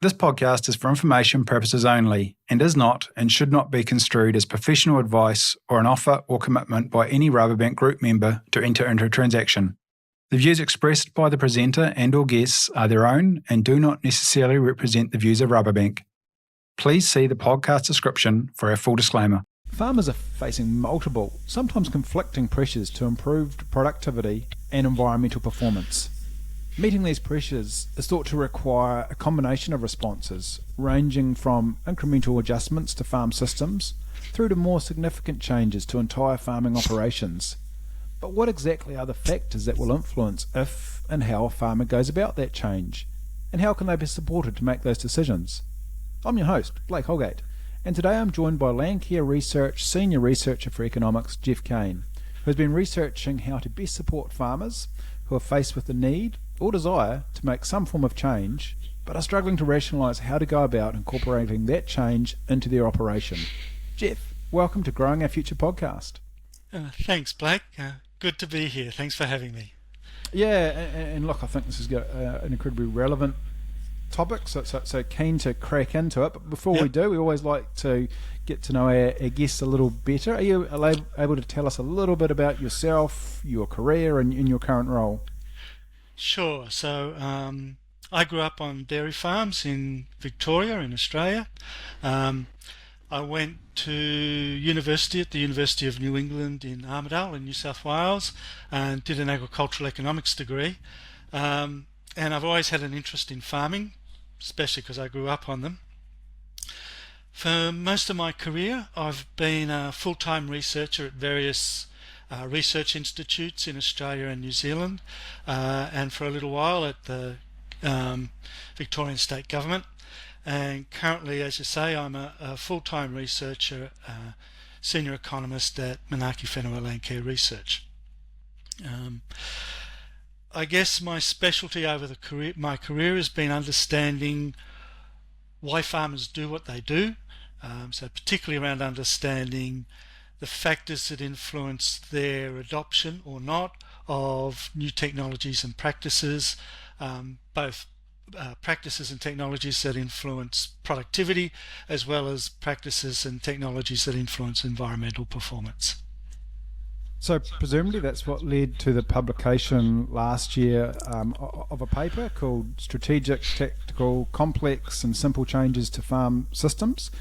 This podcast is for information purposes only and is not and should not be construed as professional advice or an offer or commitment by any Rubber Bank Group member to enter into a transaction. The views expressed by the presenter and or guests are their own and do not necessarily represent the views of Rubber Bank. Please see the podcast description for our full disclaimer. Farmers are facing multiple, sometimes conflicting pressures to improve productivity and environmental performance. Meeting these pressures is thought to require a combination of responses, ranging from incremental adjustments to farm systems through to more significant changes to entire farming operations. But what exactly are the factors that will influence if and how a farmer goes about that change? And how can they be supported to make those decisions? I'm your host, Blake Holgate, and today I'm joined by Landcare Research Senior Researcher for Economics, Geoff Kaine, who has been researching how to best support farmers who are faced with the need or desire to make some form of change, but are struggling to rationalise how to go about incorporating that change into their operation. Geoff, welcome to Growing Our Future podcast. Thanks, Blake. Good to be here. Thanks for having me. Yeah, and look, I think this is an incredibly relevant topic, so keen to crack into it. But before we do, we always like to get to know our guests a little better. Are you able to tell us a little bit about yourself, your career, and your current role? Sure. So I grew up on dairy farms in Victoria, in Australia. I went to university at the University of New England in Armidale in New South Wales and did an agricultural economics degree. And I've always had an interest in farming, especially because I grew up on them. For most of my career, I've been a full-time researcher at various research institutes in Australia and New Zealand, and for a little while at the Victorian State Government. And currently, as you say, I'm a full-time researcher, senior economist at Manaaki Whenua Landcare Research. I guess my specialty over my career has been understanding why farmers do what they do, so particularly around understanding the factors that influence their adoption or not of new technologies and practices, both practices and technologies that influence productivity, as well as practices and technologies that influence environmental performance. So presumably that's what led to the publication last year of a paper called Strategic, Tactical, Complex and Simple Changes to Farm Systems.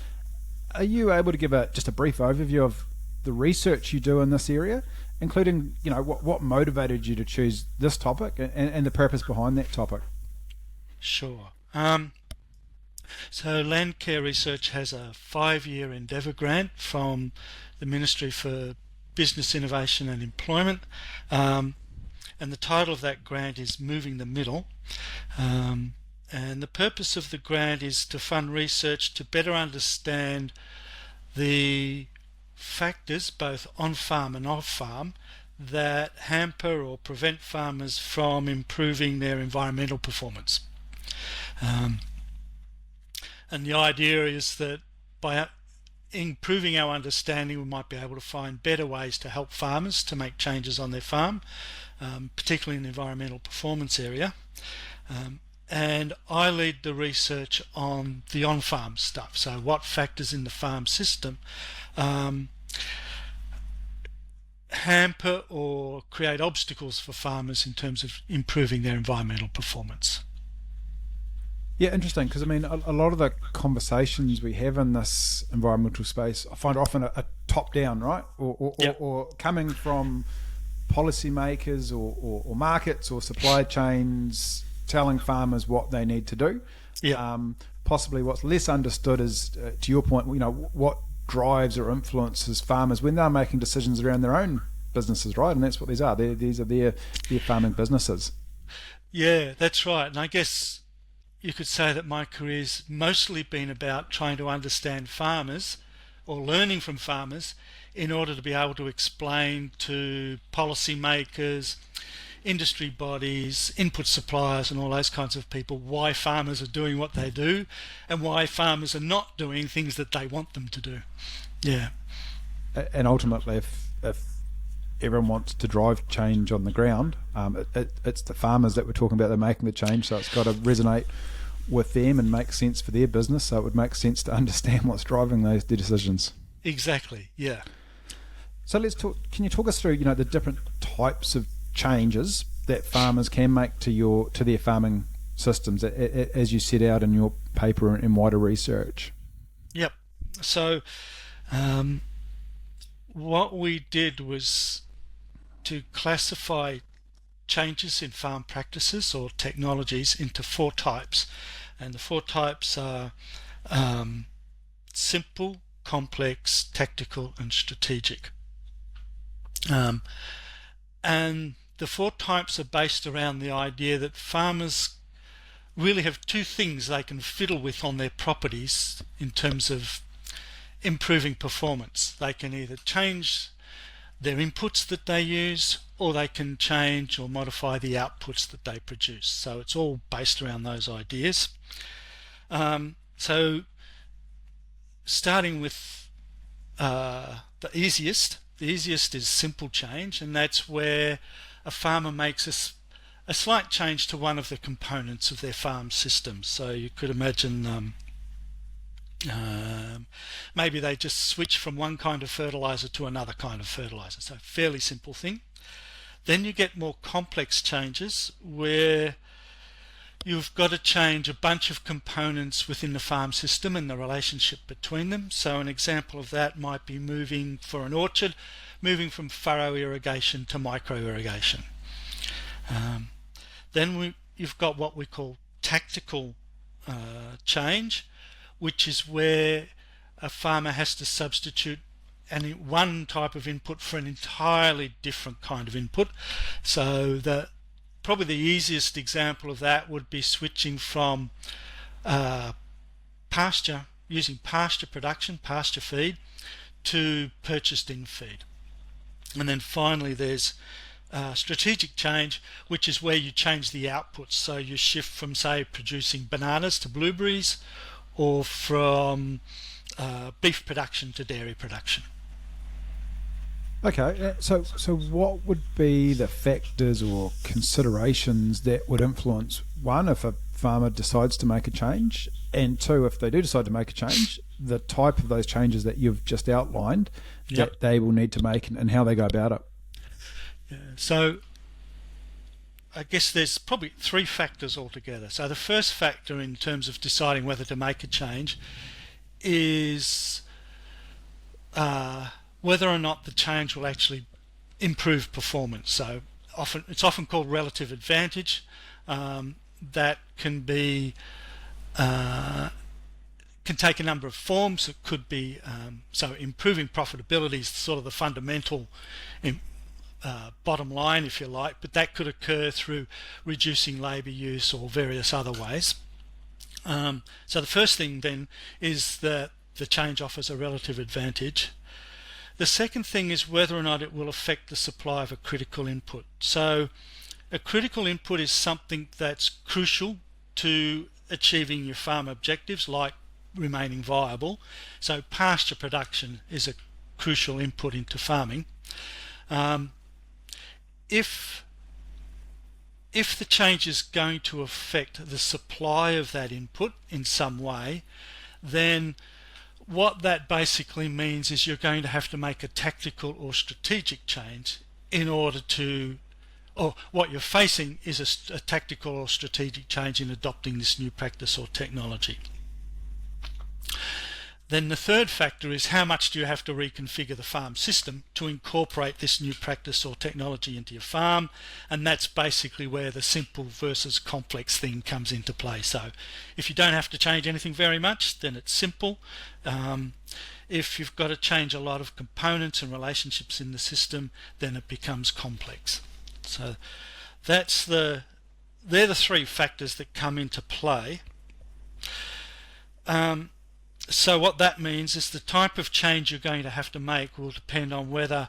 Are you able to give just a brief overview of the research you do in this area, including what motivated you to choose this topic and the purpose behind that topic? Sure. So Landcare Research has a 5-year endeavour grant from the Ministry for Business Innovation and Employment, and the title of that grant is Moving the Middle, and the purpose of the grant is to fund research to better understand the factors both on-farm and off-farm that hamper or prevent farmers from improving their environmental performance. And the idea is that by improving our understanding, we might be able to find better ways to help farmers to make changes on their farm, particularly in the environmental performance area. And I lead the research on the on-farm stuff, so what factors in the farm system hamper or create obstacles for farmers in terms of improving their environmental performance. Yeah, interesting, because a lot of the conversations we have in this environmental space I find often a top-down, right? Or coming from policymakers or markets or supply chains telling farmers what they need to do. Yeah. Possibly what's less understood is, to your point, what drives or influences farmers when they're making decisions around their own businesses, right? And that's what these are. These are their farming businesses. Yeah, that's right. And I guess you could say that my career's mostly been about trying to understand farmers or learning from farmers in order to be able to explain to policymakers, industry bodies, input suppliers and all those kinds of people why farmers are doing what they do and why farmers are not doing things that they want them to do. Yeah. And ultimately, if everyone wants to drive change on the ground, it's the farmers that we're talking about that are making the change, so it's got to resonate with them and make sense for their business, so it would make sense to understand what's driving their decisions. Exactly, yeah. So let's talk. Can you talk us through, the different types of changes that farmers can make to their farming systems, as you set out in your paper and wider research? Yep. So what we did was to classify changes in farm practices or technologies into 4 types, and the 4 types are simple, complex, tactical, and strategic. And the 4 types are based around the idea that farmers really have 2 things they can fiddle with on their properties in terms of improving performance. They can either change their inputs that they use, or they can change or modify the outputs that they produce. So it's all based around those ideas. So starting with the easiest is simple change, and that's where a farmer makes a slight change to one of the components of their farm system. So you could imagine maybe they just switch from one kind of fertilizer to another kind of fertilizer. So fairly simple thing. Then you get more complex changes where you've got to change a bunch of components within the farm system and the relationship between them. So an example of that might be moving from furrow irrigation to micro irrigation. Then you've got what we call tactical change, which is where a farmer has to substitute one type of input for an entirely different kind of input. So probably the easiest example of that would be switching from using pasture production, pasture feed, to purchased in feed. And then finally there's strategic change, which is where you change the outputs. So you shift from, say, producing bananas to blueberries, or from beef production to dairy production. Okay, so what would be the factors or considerations that would influence, one, if a farmer decides to make a change, and 2, if they do decide to make a change, the type of those changes that you've just outlined that they will need to make and how they go about it? Yeah, so I guess there's probably 3 factors altogether. So the first factor in terms of deciding whether to make a change is whether or not the change will actually improve performance. So it's often called relative advantage. That can take a number of forms. It could be so improving profitability is sort of the fundamental bottom line, if you like, but that could occur through reducing labour use or various other ways. So the first thing then is that the change offers a relative advantage. The second thing is whether or not it will affect the supply of a critical input. So a critical input is something that's crucial to achieving your farm objectives, like remaining viable. So pasture production is a crucial input into farming. If the change is going to affect the supply of that input in some way, then what that basically means is you're going to have to make a tactical or strategic change in order to, or what you're facing is a tactical or strategic change in adopting this new practice or technology. Then the third factor is how much do you have to reconfigure the farm system to incorporate this new practice or technology into your farm, and that's basically where the simple versus complex thing comes into play. So if you don't have to change anything very much, then it's simple. If you've got to change a lot of components and relationships in the system, then it becomes complex. So they're the 3 factors that come into play. So what that means is the type of change you're going to have to make will depend on whether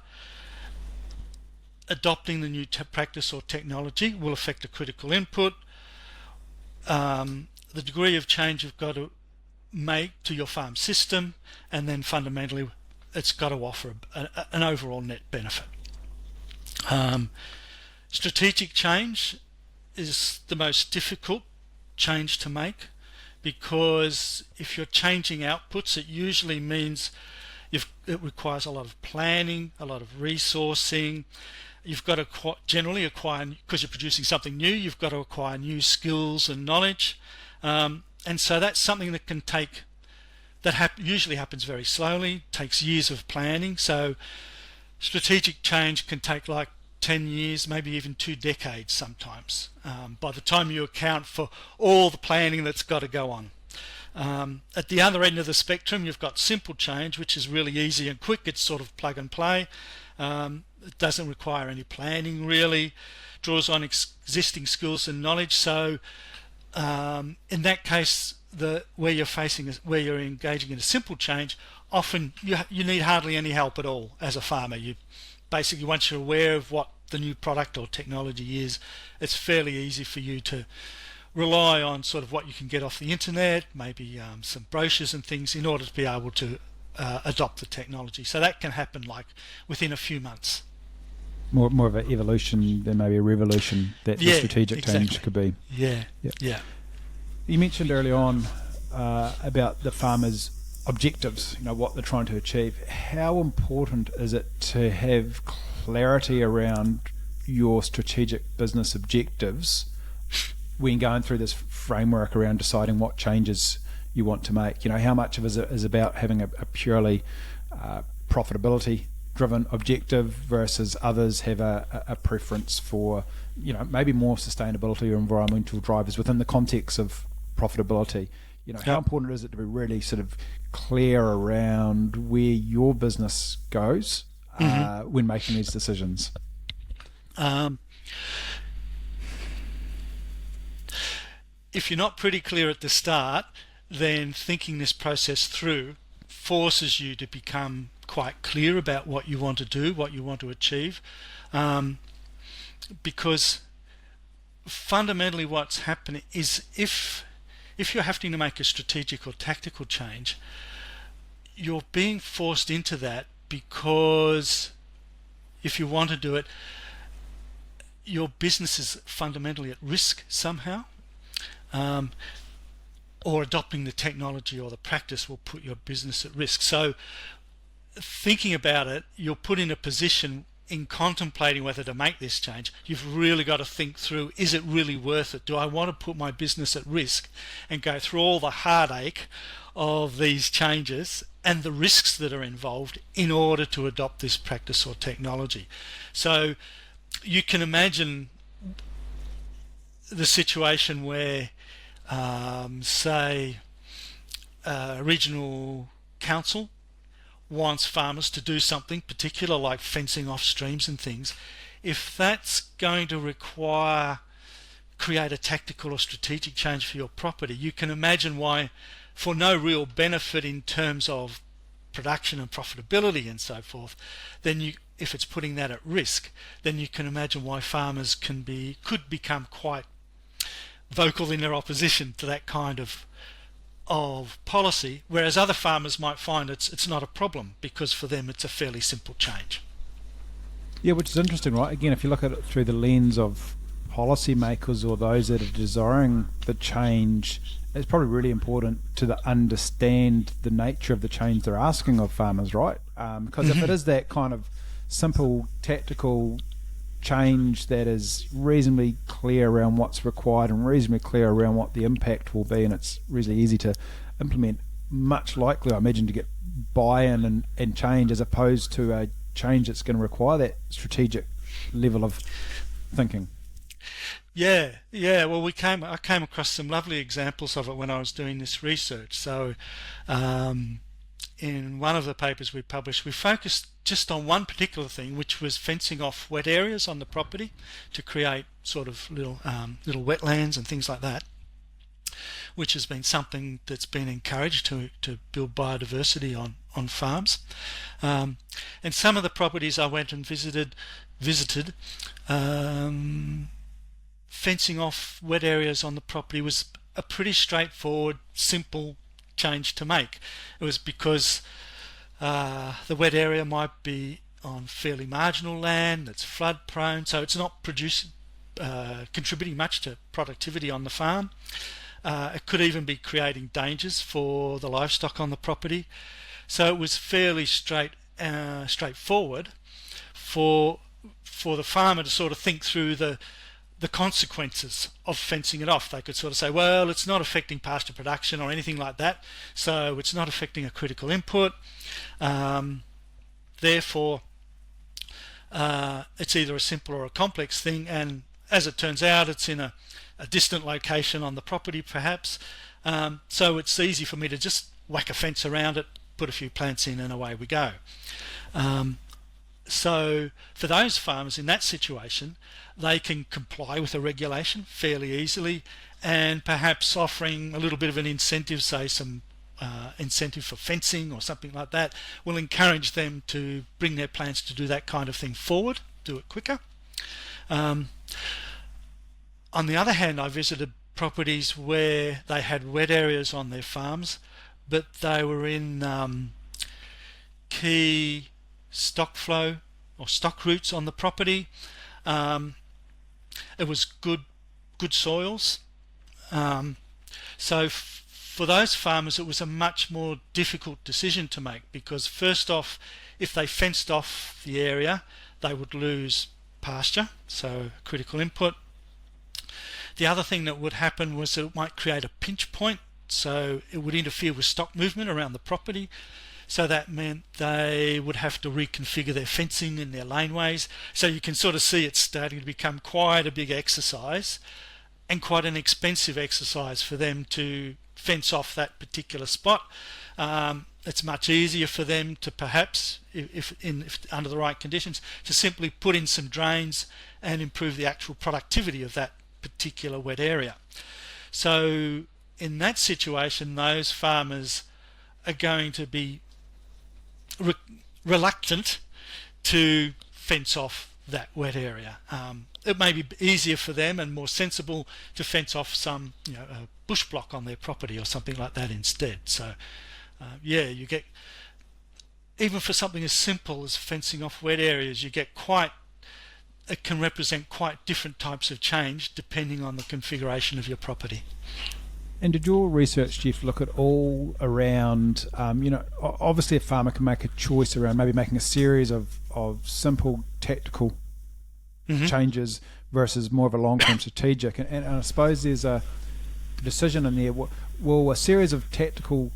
adopting the new practice or technology will affect a critical input, the degree of change you've got to make to your farm system, and then fundamentally it's got to offer an overall net benefit. Strategic change is the most difficult change to make. because if you're changing outputs, it usually means it requires a lot of planning, a lot of resourcing. You've got to generally acquire, because you're producing something new, you've got to acquire new skills and knowledge. And so that's something that can take, usually happens very slowly, takes years of planning. So strategic change can take like 10 years, maybe even 2 decades sometimes, by the time you account for all the planning that's got to go on. At the other end of the spectrum, you've got simple change, which is really easy and quick. It's sort of plug and play. It doesn't require any planning really, draws on existing skills and knowledge. So in that case, where you're engaging in a simple change, often you need hardly any help at all as a farmer. You basically, once you're aware of what the new product or technology is, it's fairly easy for you to rely on sort of what you can get off the internet, maybe some brochures and things, in order to be able to adopt the technology. So that can happen like within a few months. More of an evolution than maybe a revolution that the strategic change could be. Yeah. You mentioned early on about the farmers' objectives, what they're trying to achieve. How important is it to have clarity around your strategic business objectives when going through this framework around deciding what changes you want to make? How much of it is about having a purely profitability driven objective versus others have a preference for maybe more sustainability or environmental drivers within the context of profitability? How important is it to be really sort of clear around where your business goes when making these decisions? If you're not pretty clear at the start, then thinking this process through forces you to become quite clear about what you want to do, what you want to achieve, because fundamentally what's happening is if you're having to make a strategic or tactical change, you're being forced into that because if you want to do it, your business is fundamentally at risk somehow, or adopting the technology or the practice will put your business at risk. So thinking about it, you're put in a position in contemplating whether to make this change. You've really got to think through, is it really worth it? Do I want to put my business at risk and go through all the heartache of these changes and the risks that are involved in order to adopt this practice or technology? So you can imagine the situation where say a regional council wants farmers to do something particular, like fencing off streams and things. If that's going to create a tactical or strategic change for your property, you can imagine why, for no real benefit in terms of production and profitability and so forth, then if it's putting that at risk, then you can imagine why farmers could become quite vocal in their opposition to that kind of policy, whereas other farmers might find it's not a problem because for them it's a fairly simple change. Yeah, which is interesting, right? Again, if you look at it through the lens of policymakers or those that are desiring the change, it's probably really important to understand the nature of the change they're asking of farmers, right? Because if it is that kind of simple tactical change that is reasonably clear around what's required and reasonably clear around what the impact will be, and it's reasonably easy to implement, much likely I imagine to get buy-in and change, as opposed to a change that's going to require that strategic level of thinking. Yeah. Well, I came across some lovely examples of it when I was doing this research. So in one of the papers we published, we focused just on one particular thing, which was fencing off wet areas on the property to create sort of little wetlands and things like that, which has been something that's been encouraged to build biodiversity on farms. And some of the properties I went and visited, fencing off wet areas on the property was a pretty straightforward, simple change to make. It was because the wet area might be on fairly marginal land that's flood prone, so it's not contributing much to productivity on the farm. It could even be creating dangers for the livestock on the property. So it was fairly straightforward for the farmer to sort of think through the consequences of fencing it off. They could sort of say, well, it's not affecting pasture production or anything like that, so it's not affecting a critical input. Therefore, it's either a simple or a complex thing, and as it turns out, it's in a distant location on the property perhaps, so it's easy for me to just whack a fence around it, put a few plants in, and away we go. So for those farmers in that situation, they can comply with a regulation fairly easily, and perhaps offering a little bit of an incentive, say some incentive for fencing or something like that, will encourage them to bring their plants to do that kind of thing forward, do it quicker. On the other hand, I visited properties where they had wet areas on their farms, but they were in key stock flow or stock routes on the property. It was good soils. So for those farmers, it was a much more difficult decision to make, because first off, if they fenced off the area, they would lose pasture, so critical input. The other thing that would happen was that it might create a pinch point, so it would interfere with stock movement around the property. So that meant they would have to reconfigure their fencing and their laneways. So you can sort of see it's starting to become quite a big exercise, and quite an expensive exercise for them to fence off that particular spot. It's much easier for them to perhaps, if under the right conditions, to simply put in some drains and improve the actual productivity of that particular wet area. So in that situation, those farmers are going to be reluctant to fence off that wet area. It may be easier for them and more sensible to fence off some, a bush block on their property or something like that instead. So you get, even for something as simple as fencing off wet areas, you get it can represent quite different types of change depending on the configuration of your property. And did your research, Geoff, look at all around, obviously a farmer can make a choice around maybe making a series of simple tactical changes versus more of a long-term strategic. And I suppose there's a decision in there. Will a series of tactical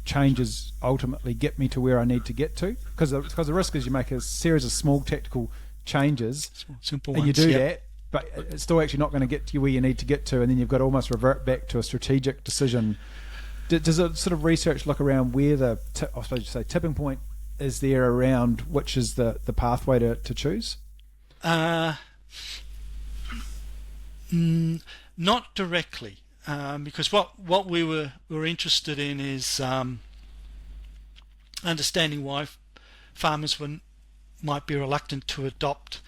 changes ultimately get me to where I need to get to? Because the risk is you make a series of small tactical changes, simple and ones, you do that, but it's still actually not going to get you where you need to get to, and then you've got to almost revert back to a strategic decision. Does it sort of research look around where I suppose you say tipping point is there around which is the pathway to choose? Not directly, because what we were interested in is understanding why farmers might be reluctant to adopt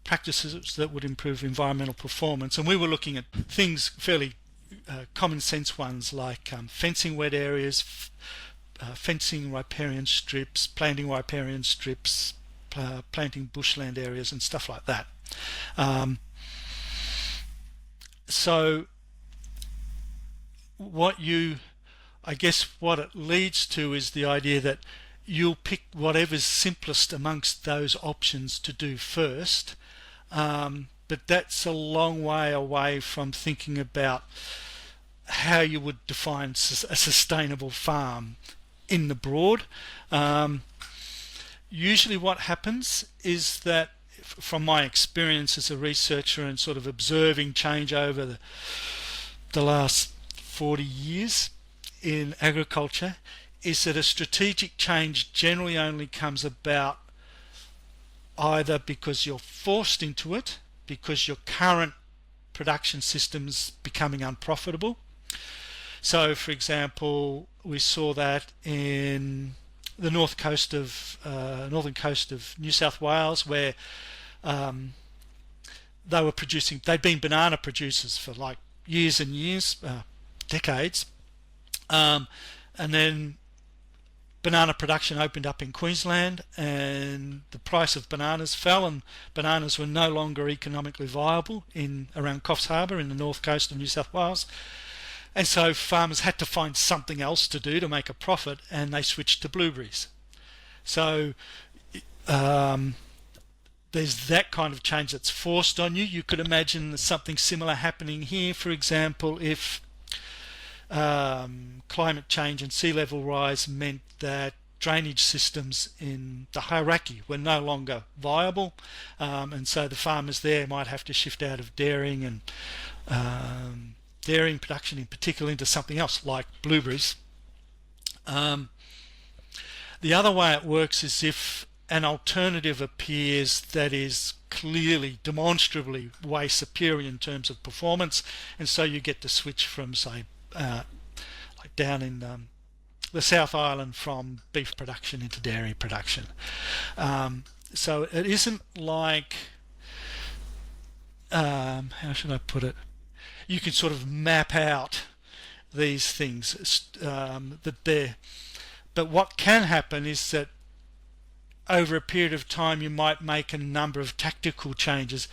practices that would improve environmental performance. And we were looking at things fairly common sense ones like fencing wet areas, fencing riparian strips, planting riparian strips, planting bushland areas and stuff like that. So what it leads to is the idea that you'll pick whatever's simplest amongst those options to do first, but that's a long way away from thinking about how you would define a sustainable farm in the broad. Usually what happens is that, from my experience as a researcher and sort of observing change over the last 40 years in agriculture, is that a strategic change generally only comes about either because you're forced into it, because your current production system's becoming unprofitable. So, for example, we saw that in the northern coast of New South Wales, where they'd been banana producers for like years and years, decades, and then banana production opened up in Queensland, and the price of bananas fell, and bananas were no longer economically viable around Coffs Harbour in the north coast of New South Wales. And so farmers had to find something else to do to make a profit, and they switched to blueberries. So there's that kind of change that's forced on you. You could imagine something similar happening here, for example, if climate change and sea level rise meant that drainage systems in the Hauraki were no longer viable, and so the farmers there might have to shift out of dairying and dairying production in particular into something else like blueberries. The other way it works is if an alternative appears that is clearly, demonstrably way superior in terms of performance, and so you get the switch from, say, like down in the South Island, from beef production into dairy production. So it isn't like, how should I put it? You can sort of map out these things that they're. But what can happen is that over a period of time you might make a number of tactical changes,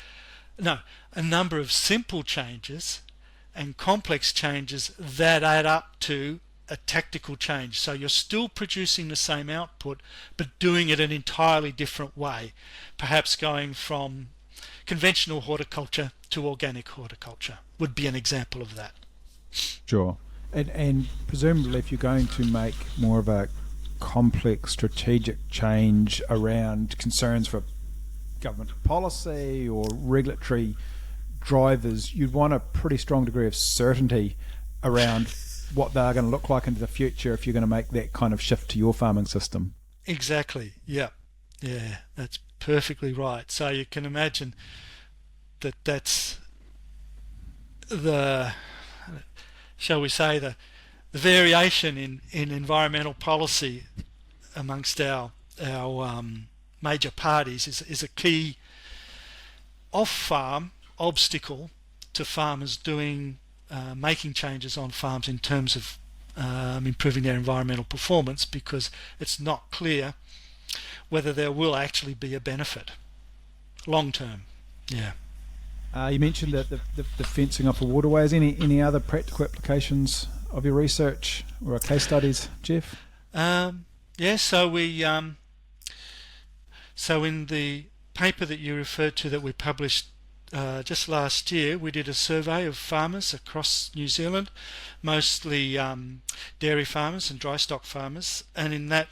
a number of simple changes and complex changes that add up to a tactical change. So you're still producing the same output, but doing it an entirely different way, perhaps going from conventional horticulture to organic horticulture would be an example of that. Sure. And presumably if you're going to make more of a complex strategic change around concerns for government policy or regulatory drivers, you'd want a pretty strong degree of certainty around what they're going to look like into the future if you're going to make that kind of shift to your farming system. Exactly. Yeah, that's perfectly right. So you can imagine that that's the, shall we say, the variation in environmental policy amongst our major parties is a key off-farm obstacle to farmers making changes on farms in terms of improving their environmental performance, because it's not clear whether there will actually be a benefit long term. Yeah. You mentioned that the fencing off of waterways. Any other practical applications of your research or case studies, Geoff? So we so in the paper that you referred to that we published just last year, we did a survey of farmers across New Zealand, mostly dairy farmers and dry stock farmers, and in that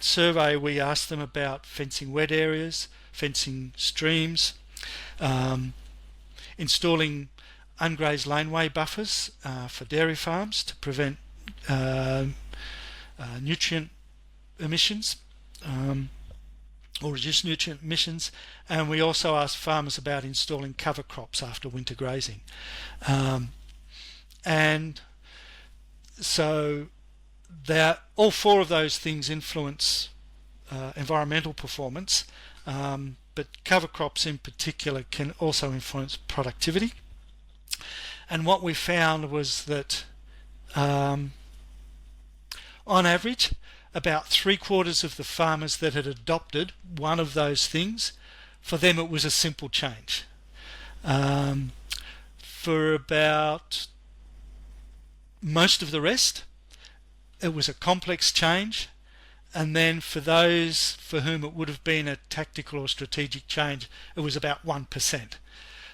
survey we asked them about fencing wet areas, fencing streams, installing ungrazed laneway buffers for dairy farms to prevent nutrient emissions or reduce nutrient emissions, and we also asked farmers about installing cover crops after winter grazing. And so all four of those things influence environmental performance, but cover crops in particular can also influence productivity. And what we found was that on average, about 3/4 of the farmers that had adopted one of those things, for them it was a simple change. For about most of the rest, it was a complex change, and then for those for whom it would have been a tactical or strategic change, it was about 1%.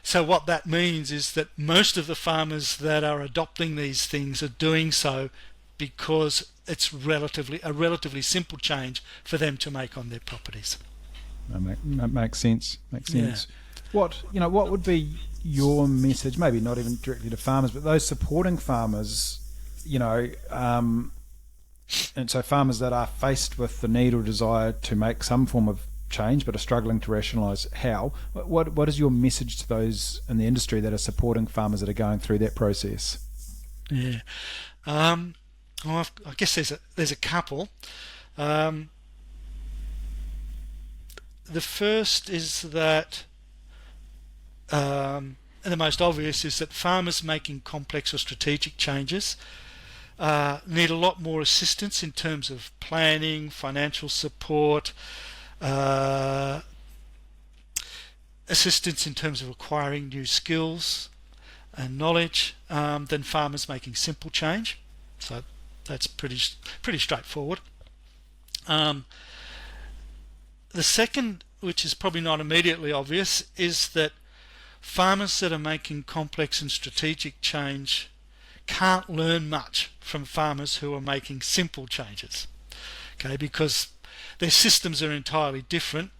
So what that means is that most of the farmers that are adopting these things are doing so because it's a relatively simple change for them to make on their properties. That makes sense. Yeah. What would be your message? Maybe not even directly to farmers, but those supporting farmers. And so farmers that are faced with the need or desire to make some form of change but are struggling to rationalise how. What is your message to those in the industry that are supporting farmers that are going through that process? Yeah. Well, I guess there's a couple. The first is that, and the most obvious, is that farmers making complex or strategic changes need a lot more assistance in terms of planning, financial support, assistance in terms of acquiring new skills, and knowledge than farmers making simple change. So that's pretty straightforward. The second, which is probably not immediately obvious, is that farmers that are making complex and strategic change can't learn much from farmers who are making simple changes, okay, because their systems are entirely different.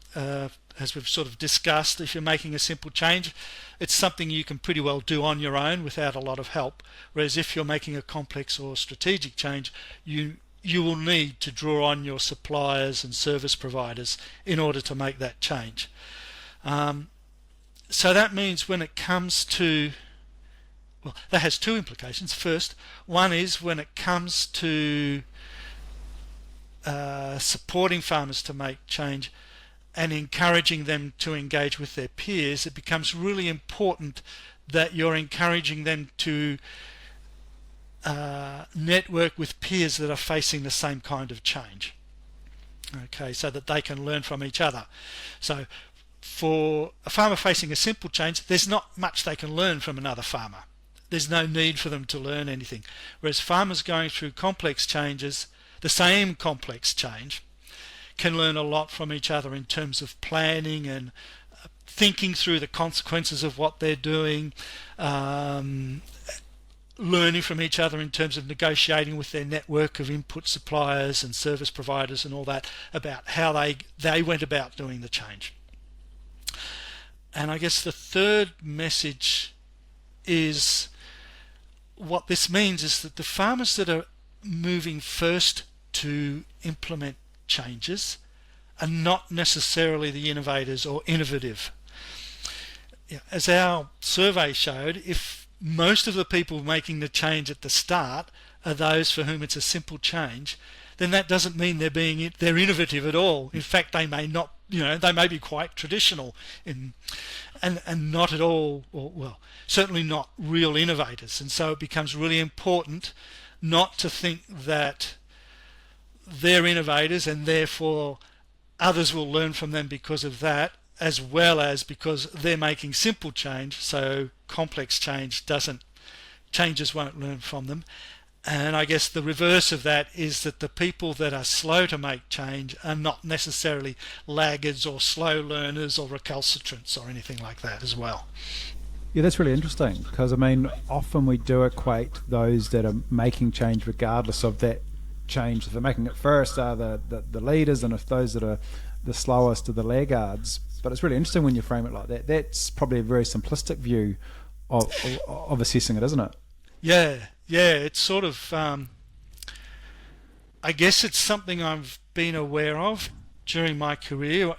As we've sort of discussed, if you're making a simple change, it's something you can pretty well do on your own without a lot of help, whereas if you're making a complex or strategic change, you will need to draw on your suppliers and service providers in order to make that change. So that means when it comes to, well, that has two implications. First, one is when it comes to supporting farmers to make change and encouraging them to engage with their peers, it becomes really important that you're encouraging them to network with peers that are facing the same kind of change, okay, so that they can learn from each other. So for a farmer facing a simple change, there's not much they can learn from another farmer. There's no need for them to learn anything. Whereas farmers going through complex changes, the same complex change, can learn a lot from each other in terms of planning and thinking through the consequences of what they're doing, learning from each other in terms of negotiating with their network of input suppliers and service providers and all that about how they went about doing the change. And I guess the third message is, what this means is that the farmers that are moving first to implement changes are not necessarily the innovators or innovative. As our survey showed, if most of the people making the change at the start are those for whom it's a simple change, then that doesn't mean they're innovative at all. In fact, they may not, they may be quite traditional and not at all, or well, certainly not real innovators. And so it becomes really important not to think that they're innovators and therefore others will learn from them because of that, as well as because they're making simple change, so complex changes won't learn from them. And I guess the reverse of that is that the people that are slow to make change are not necessarily laggards or slow learners or recalcitrants or anything like that as well. Yeah, that's really interesting, because I mean, often we do equate those that are making change regardless of that change, if they're making it first, are the leaders, and if those that are the slowest are the laggards. But it's really interesting when you frame it like that. That's probably a very simplistic view of assessing it, isn't it? Yeah, it's sort of I guess it's something I've been aware of during my career.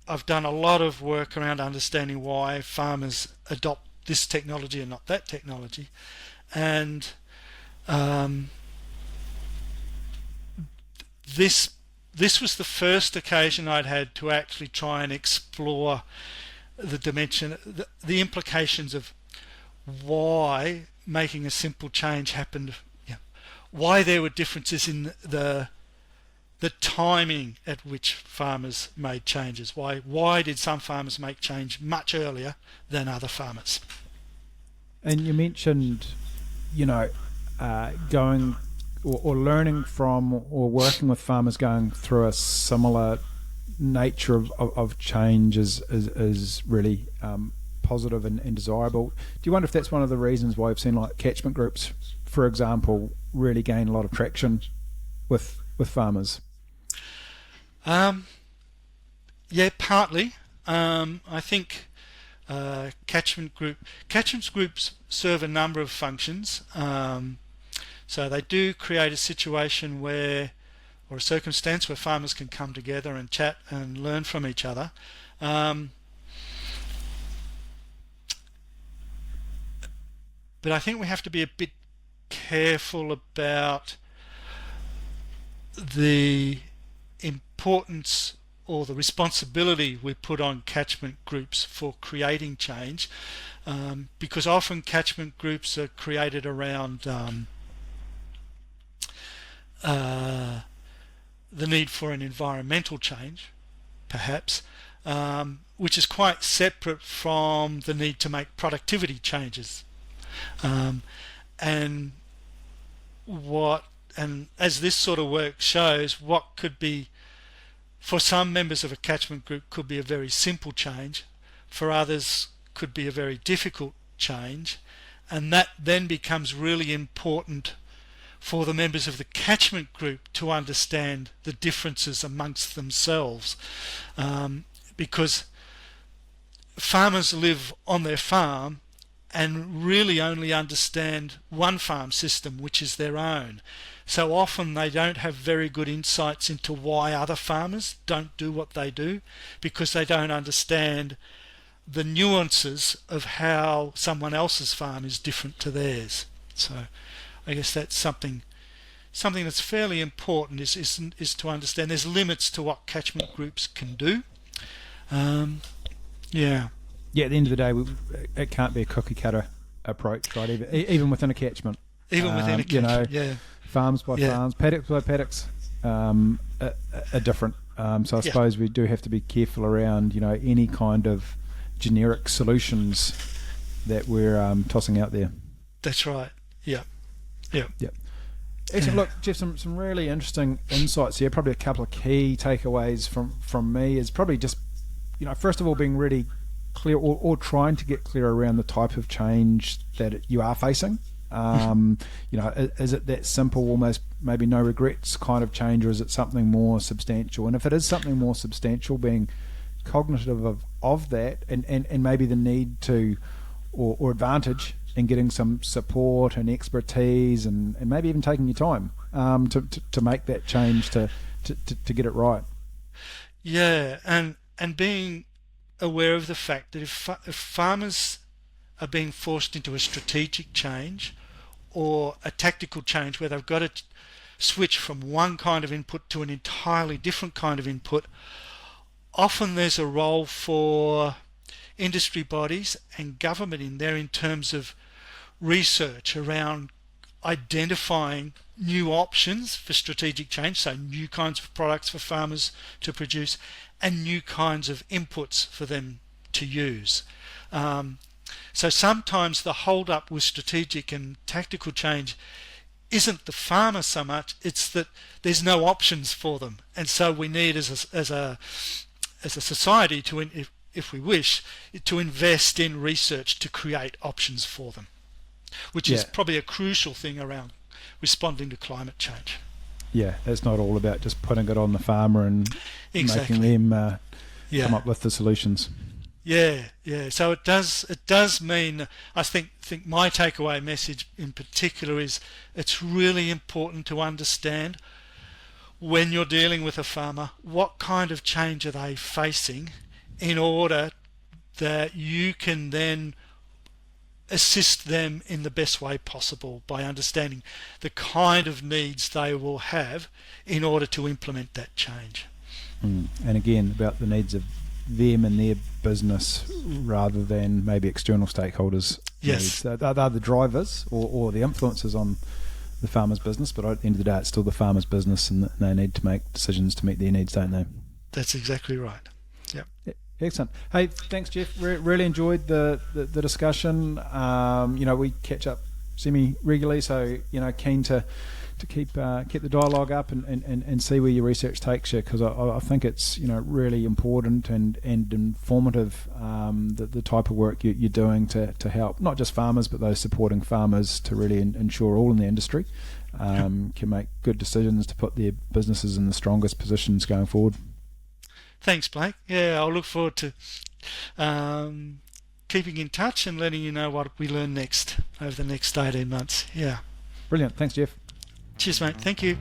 I've done a lot of work around understanding why farmers adopt this technology and not that technology, and this was the first occasion I'd had to actually try and explore the dimension, the implications of why making a simple change happened, why there were differences in the timing at which farmers made changes. Why did some farmers make change much earlier than other farmers? And you mentioned, going or learning from or working with farmers going through a similar nature of change is really positive and desirable. Do you wonder if that's one of the reasons why we've seen like catchment groups, for example, really gain a lot of traction with farmers? Yeah, partly. I think catchment groups serve a number of functions. So they do create a situation or a circumstance where farmers can come together and chat and learn from each other. But I think we have to be a bit careful about the importance or the responsibility we put on catchment groups for creating change, because often catchment groups are created around the need for an environmental change, perhaps, which is quite separate from the need to make productivity changes. And as this sort of work shows, what could be, for some members of a catchment group, could be a very simple change, for others could be a very difficult change, and that then becomes really important for the members of the catchment group to understand the differences amongst themselves, because farmers live on their farm and really only understand one farm system, which is their own. So often they don't have very good insights into why other farmers don't do what they do, because they don't understand the nuances of how someone else's farm is different to theirs. So I guess that's something that's fairly important is to understand there's limits to what catchment groups can do. Yeah, at the end of the day, it can't be a cookie cutter approach, right? Even within a catchment. Even within a catchment, farms by farms, paddocks by paddocks are different. So I suppose we do have to be careful around, any kind of generic solutions that we're tossing out there. That's right. Yeah. Excellent. Look, Geoff, some really interesting insights here. Probably a couple of key takeaways from me is probably just, first of all, being really clear or trying to get clear around the type of change that you are facing. Is it that simple, almost maybe no regrets kind of change, or is it something more substantial? And if it is something more substantial, being cognitive of that and maybe the need to or advantage in getting some support and expertise and maybe even taking your time to make that change to get it right. Yeah, and being aware of the fact that if farmers are being forced into a strategic change or a tactical change where they've got to switch from one kind of input to an entirely different kind of input, often there's a role for industry bodies and government in there in terms of research around identifying new options for strategic change, so new kinds of products for farmers to produce and new kinds of inputs for them to use. So sometimes the hold up with strategic and tactical change isn't the farmer so much, it's that there's no options for them, and so we need as a society to, if we wish, to invest in research to create options for them, which is probably a crucial thing around responding to climate change. Yeah, it's not all about just putting it on the farmer and making them come up with the solutions. Yeah. So it does mean, I think my takeaway message in particular is it's really important to understand when you're dealing with a farmer, what kind of change are they facing, in order that you can then assist them in the best way possible by understanding the kind of needs they will have in order to implement that change. And again, about the needs of them and their business rather than maybe external stakeholders. Yes. They're the drivers or the influences on the farmer's business, but at the end of the day, it's still the farmer's business and they need to make decisions to meet their needs, don't they? That's exactly right. Yep. Excellent. Hey, thanks, Geoff. Really enjoyed the discussion. We catch up semi-regularly, so, keen to keep the dialogue up and see where your research takes you, because I think it's really important and informative, the type of work you're doing to help not just farmers but those supporting farmers to really ensure all in the industry can make good decisions to put their businesses in the strongest positions going forward. Thanks, Blake. Yeah, I'll look forward to keeping in touch and letting you know what we learn next over the next 18 months. Yeah. Brilliant. Thanks, Geoff. Cheers, mate. Thank you.